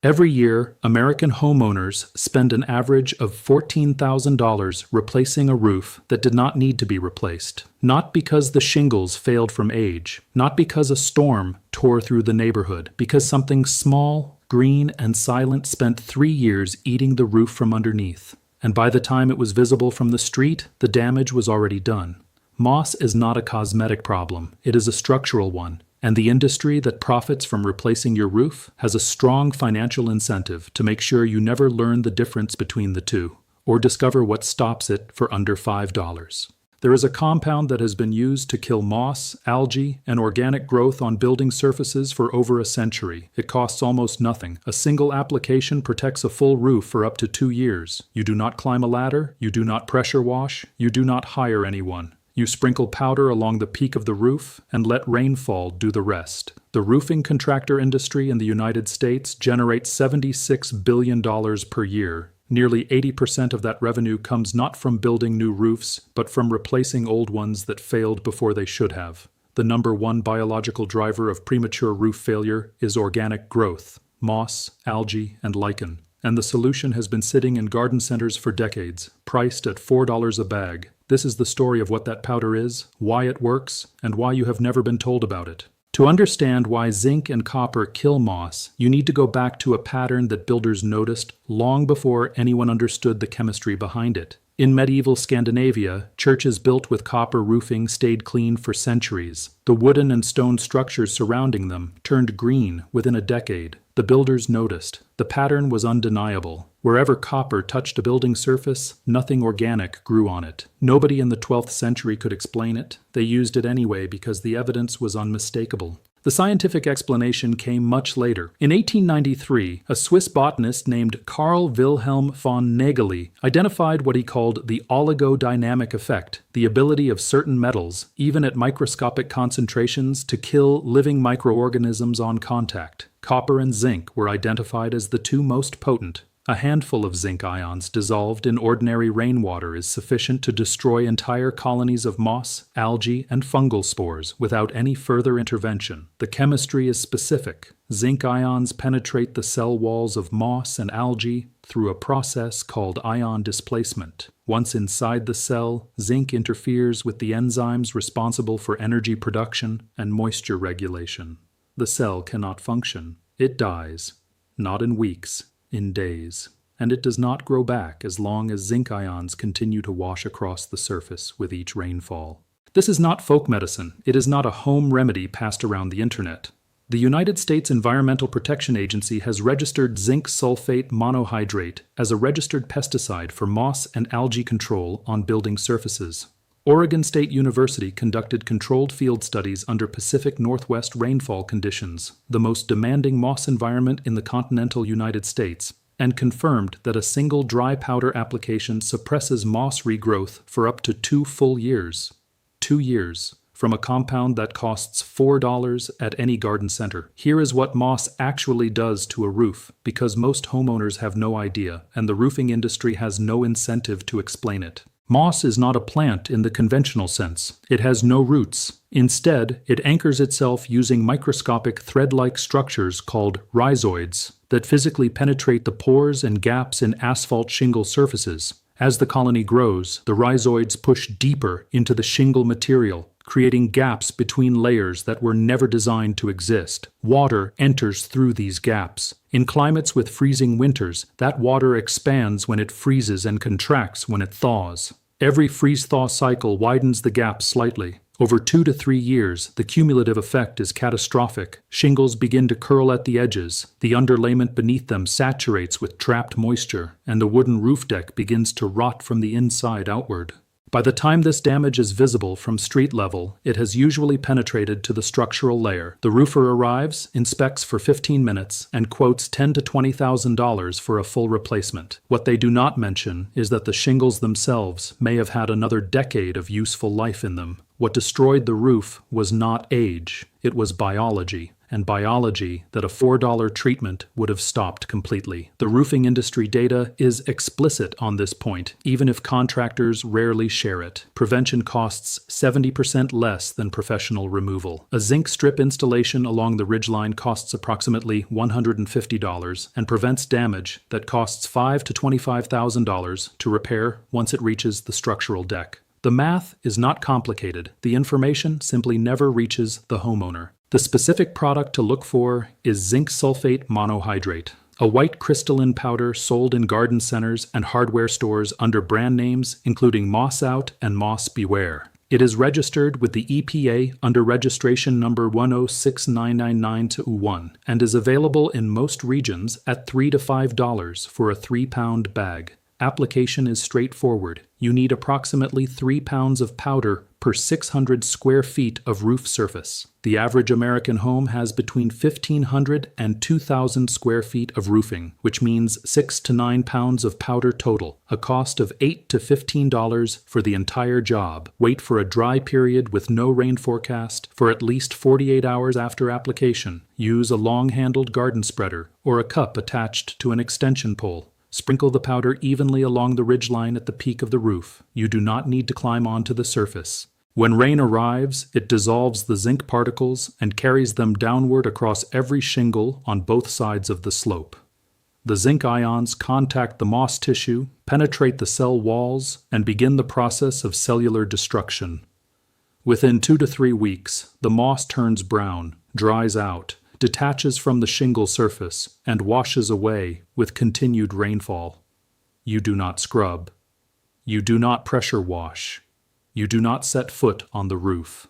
Every year, American homeowners spend an average of $14,000 replacing a roof that did not need to be replaced. Not because the shingles failed from age, not because a storm tore through the neighborhood, because something small, green, and silent spent 3 years eating the roof from underneath. And by the time it was visible from the street, the damage was already done. Moss is not a cosmetic problem, it is a structural one. And the industry that profits from replacing your roof has a strong financial incentive to make sure you never learn the difference between the two, or discover what stops it for under $5. There is a compound that has been used to kill moss, algae, and organic growth on building surfaces for over a century. It costs almost nothing. A single application protects a full roof for up to 2 years. You do not climb a ladder, you do not pressure wash, you do not hire anyone. You sprinkle powder along the peak of the roof and let rainfall do the rest. The roofing contractor industry in the United States generates $76 billion per year. Nearly 80% of that revenue comes not from building new roofs, but from replacing old ones that failed before they should have. The number one biological driver of premature roof failure is organic growth, moss, algae, and lichen. And the solution has been sitting in garden centers for decades, priced at $4 a bag. This is the story of what that powder is, why it works, and why you have never been told about it. To understand why zinc and copper kill moss, you need to go back to a pattern that builders noticed long before anyone understood the chemistry behind it. In medieval Scandinavia, churches built with copper roofing stayed clean for centuries. The wooden and stone structures surrounding them turned green within a decade. The builders noticed. The pattern was undeniable. Wherever copper touched a building surface, nothing organic grew on it. Nobody in the 12th century could explain it. They used it anyway because the evidence was unmistakable. The scientific explanation came much later. In 1893, a Swiss botanist named Carl Wilhelm von Nägeli identified what he called the oligodynamic effect, the ability of certain metals, even at microscopic concentrations, to kill living microorganisms on contact. Copper and zinc were identified as the two most potent. A handful of zinc ions dissolved in ordinary rainwater is sufficient to destroy entire colonies of moss, algae, and fungal spores without any further intervention. The chemistry is specific. Zinc ions penetrate the cell walls of moss and algae through a process called ion displacement. Once inside the cell, zinc interferes with the enzymes responsible for energy production and moisture regulation. The cell cannot function. It dies, not in weeks, in days, and it does not grow back as long as zinc ions continue to wash across the surface with each rainfall. This is not folk medicine. It is not a home remedy passed around the internet. The United States Environmental Protection Agency has registered zinc sulfate monohydrate as a registered pesticide for moss and algae control on building surfaces. Oregon State University conducted controlled field studies under Pacific Northwest rainfall conditions, the most demanding moss environment in the continental United States, and confirmed that a single dry powder application suppresses moss regrowth for up to 2 full years. 2 years, from a compound that costs $4 at any garden center. Here is what moss actually does to a roof, because most homeowners have no idea, and the roofing industry has no incentive to explain it. Moss is not a plant in the conventional sense. It has no roots. Instead, it anchors itself using microscopic thread-like structures called rhizoids that physically penetrate the pores and gaps in asphalt shingle surfaces. As the colony grows, the rhizoids push deeper into the shingle material, creating gaps between layers that were never designed to exist. Water enters through these gaps. In climates with freezing winters, that water expands when it freezes and contracts when it thaws. Every freeze-thaw cycle widens the gap slightly. Over 2 to 3 years, the cumulative effect is catastrophic. Shingles begin to curl at the edges, the underlayment beneath them saturates with trapped moisture, and the wooden roof deck begins to rot from the inside outward. By the time this damage is visible from street level, it has usually penetrated to the structural layer. The roofer arrives, inspects for 15 minutes, and quotes $10,000 to $20,000 for a full replacement. What they do not mention is that the shingles themselves may have had another decade of useful life in them. What destroyed the roof was not age, it was biology. and biology that a $4 treatment would have stopped completely. The roofing industry data is explicit on this point, even if contractors rarely share it. Prevention costs 70% less than professional removal. A zinc strip installation along the ridgeline costs approximately $150 and prevents damage that costs $5,000 to $25,000 to repair once it reaches the structural deck. The math is not complicated. The information simply never reaches the homeowner. The specific product to look for is zinc sulfate monohydrate, a white crystalline powder sold in garden centers and hardware stores under brand names including Moss Out and Moss Beware. It is registered with the EPA under registration number 1069992 and is available in most regions at $3 to $5 for a 3-pound bag. Application is straightforward. You need approximately 3 pounds of powder per 600 square feet of roof surface. The average American home has between 1,500 and 2,000 square feet of roofing, which means 6 to 9 pounds of powder total, a cost of $8 to $15 for the entire job. Wait for a dry period with no rain forecast for at least 48 hours after application. Use a long-handled garden spreader or a cup attached to an extension pole. Sprinkle the powder evenly along the ridgeline at the peak of the roof. You do not need to climb onto the surface. When rain arrives, it dissolves the zinc particles and carries them downward across every shingle on both sides of the slope. The zinc ions contact the moss tissue, penetrate the cell walls, and begin the process of cellular destruction. Within 2 to 3 weeks, the moss turns brown, dries out, detaches from the shingle surface, and washes away with continued rainfall. You do not scrub. You do not pressure wash. You do not set foot on the roof.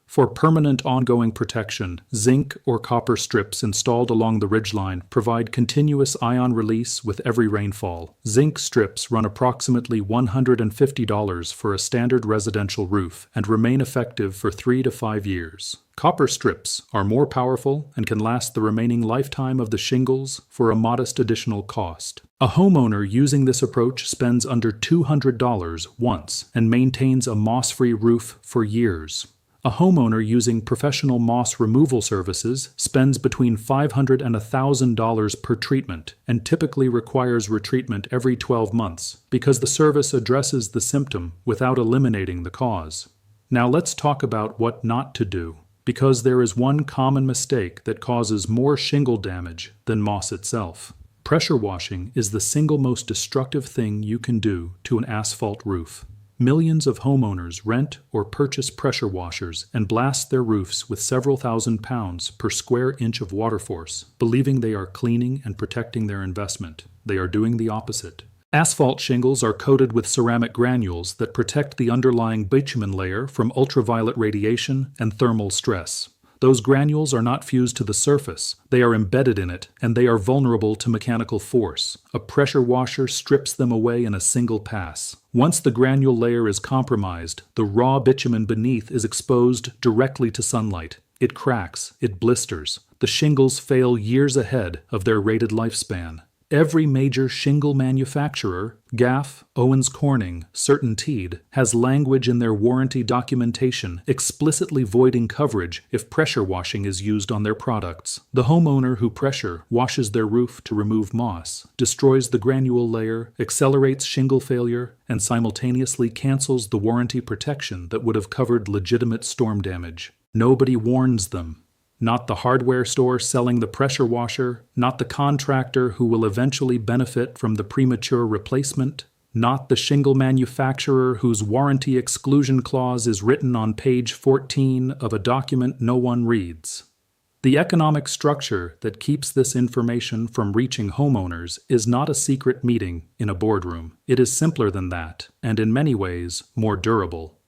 For permanent ongoing protection, zinc or copper strips installed along the ridgeline provide continuous ion release with every rainfall. Zinc strips run approximately $150 for a standard residential roof and remain effective for 3 to 5 years. Copper strips are more powerful and can last the remaining lifetime of the shingles for a modest additional cost. A homeowner using this approach spends under $200 once and maintains a moss-free roof for years. A homeowner using professional moss removal services spends between $500 and $1,000 per treatment and typically requires retreatment every 12 months because the service addresses the symptom without eliminating the cause. Now let's talk about what not to do, because there is one common mistake that causes more shingle damage than moss itself. Pressure washing is the single most destructive thing you can do to an asphalt roof. Millions of homeowners rent or purchase pressure washers and blast their roofs with several thousand pounds per square inch of water force, believing they are cleaning and protecting their investment. They are doing the opposite. Asphalt shingles are coated with ceramic granules that protect the underlying bitumen layer from ultraviolet radiation and thermal stress. Those granules are not fused to the surface. They are embedded in it, and they are vulnerable to mechanical force. A pressure washer strips them away in a single pass. Once the granule layer is compromised, the raw bitumen beneath is exposed directly to sunlight. It cracks, it blisters. The shingles fail years ahead of their rated lifespan. Every major shingle manufacturer, Gaff, Owens Corning, CertainTeed, has language in their warranty documentation explicitly voiding coverage if pressure washing is used on their products. The homeowner who pressure washes their roof to remove moss, destroys the granule layer, accelerates shingle failure, and simultaneously cancels the warranty protection that would have covered legitimate storm damage. Nobody warns them. Not the hardware store selling the pressure washer, not the contractor who will eventually benefit from the premature replacement, not the shingle manufacturer whose warranty exclusion clause is written on page 14 of a document no one reads. The economic structure that keeps this information from reaching homeowners is not a secret meeting in a boardroom. It is simpler than that, and in many ways more durable.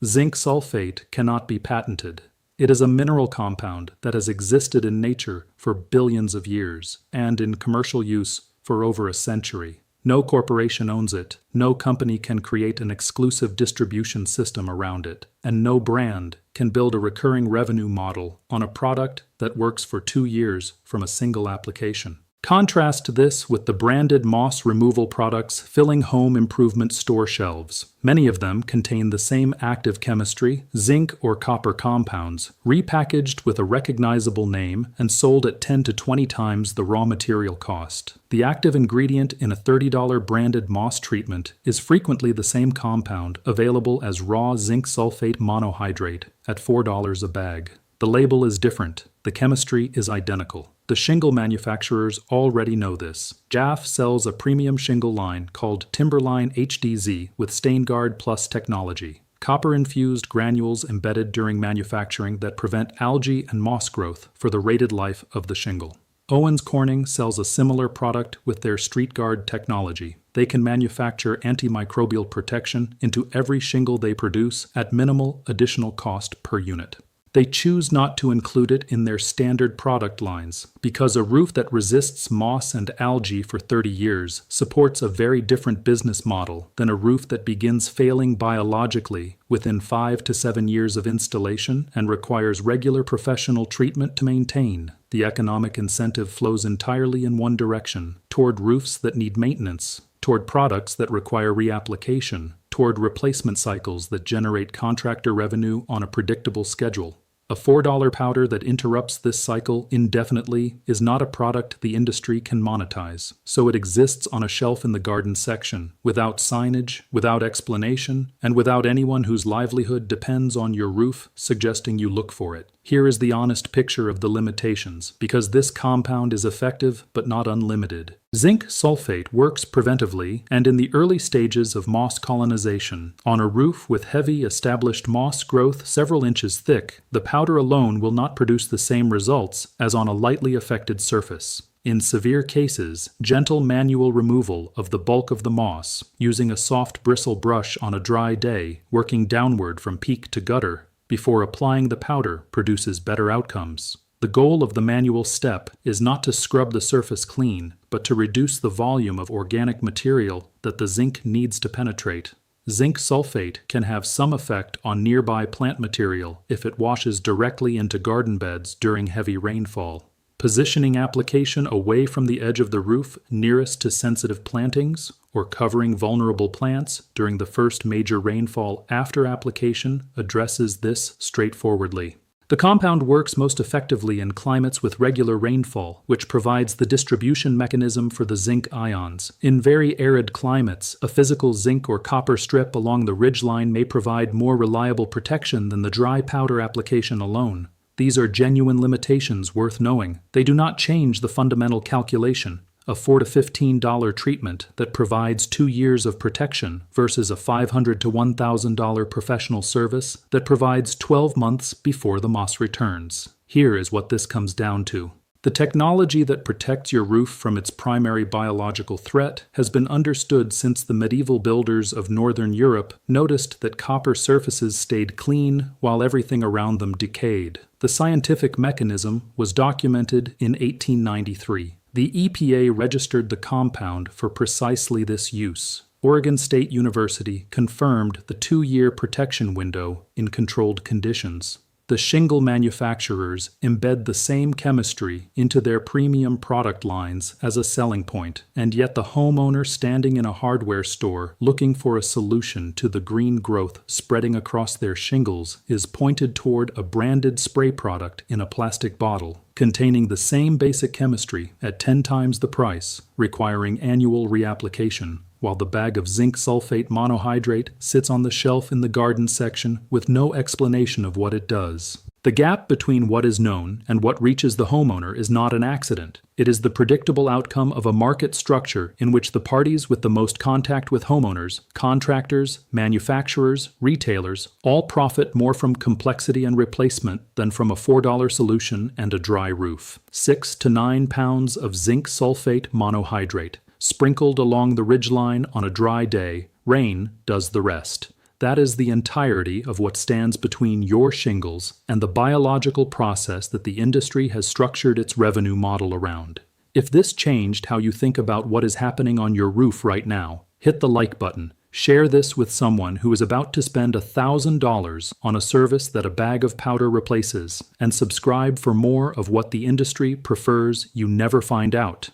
Zinc sulfate cannot be patented. It is a mineral compound that has existed in nature for billions of years and in commercial use for over a century. No corporation owns it, no company can create an exclusive distribution system around it, and no brand can build a recurring revenue model on a product that works for 2 years from a single application. Contrast this with the branded moss removal products filling home improvement store shelves. Many of them contain the same active chemistry, zinc or copper compounds, repackaged with a recognizable name and sold at 10 to 20 times the raw material cost. The active ingredient in a $30 branded moss treatment is frequently the same compound available as raw zinc sulfate monohydrate at $4 a bag. The label is different. The chemistry is identical. The shingle manufacturers already know this. JAF sells a premium shingle line called Timberline HDZ with StainGuard Plus technology. Copper-infused granules embedded during manufacturing that prevent algae and moss growth for the rated life of the shingle. Owens Corning sells a similar product with their StreetGuard technology. They can manufacture antimicrobial protection into every shingle they produce at minimal additional cost per unit. They choose not to include it in their standard product lines because a roof that resists moss and algae for 30 years supports a very different business model than a roof that begins failing biologically within 5 to 7 years of installation and requires regular professional treatment to maintain. The economic incentive flows entirely in one direction, toward roofs that need maintenance, toward products that require reapplication, toward replacement cycles that generate contractor revenue on a predictable schedule. A $4 powder that interrupts this cycle indefinitely is not a product the industry can monetize, so it exists on a shelf in the garden section, without signage, without explanation, and without anyone whose livelihood depends on your roof suggesting you look for it. Here is the honest picture of the limitations, because this compound is effective but not unlimited. Zinc sulfate works preventively and in the early stages of moss colonization. On a roof with heavy established moss growth several inches thick, the powder alone will not produce the same results as on a lightly affected surface. In severe cases, gentle manual removal of the bulk of the moss, using a soft bristle brush on a dry day, working downward from peak to gutter, before applying the powder produces better outcomes. The goal of the manual step is not to scrub the surface clean, but to reduce the volume of organic material that the zinc needs to penetrate. Zinc sulfate can have some effect on nearby plant material if it washes directly into garden beds during heavy rainfall. Positioning application away from the edge of the roof nearest to sensitive plantings, or covering vulnerable plants during the first major rainfall after application addresses this straightforwardly. The compound works most effectively in climates with regular rainfall, which provides the distribution mechanism for the zinc ions. In very arid climates, a physical zinc or copper strip along the ridgeline may provide more reliable protection than the dry powder application alone. These are genuine limitations worth knowing. They do not change the fundamental calculation. A $4 to $15 treatment that provides 2 years of protection versus a $500 to $1,000 professional service that provides 12 months before the moss returns. Here is what this comes down to. The technology that protects your roof from its primary biological threat has been understood since the medieval builders of Northern Europe noticed that copper surfaces stayed clean while everything around them decayed. The scientific mechanism was documented in 1893. The EPA registered the compound for precisely this use. Oregon State University confirmed the 2-year protection window in controlled conditions. The shingle manufacturers embed the same chemistry into their premium product lines as a selling point, and yet the homeowner standing in a hardware store looking for a solution to the green growth spreading across their shingles is pointed toward a branded spray product in a plastic bottle, containing the same basic chemistry at 10 times the price, requiring annual reapplication, while the bag of zinc sulfate monohydrate sits on the shelf in the garden section with no explanation of what it does. The gap between what is known and what reaches the homeowner is not an accident. It is the predictable outcome of a market structure in which the parties with the most contact with homeowners, contractors, manufacturers, retailers, all profit more from complexity and replacement than from a $4 solution and a dry roof. 6 to 9 pounds of zinc sulfate monohydrate, sprinkled along the ridgeline on a dry day, rain does the rest. That is the entirety of what stands between your shingles and the biological process that the industry has structured its revenue model around. If this changed how you think about what is happening on your roof right now, hit the like button. Share this with someone who is about to spend $1,000 on a service that a bag of powder replaces, and subscribe for more of what the industry prefers you never find out.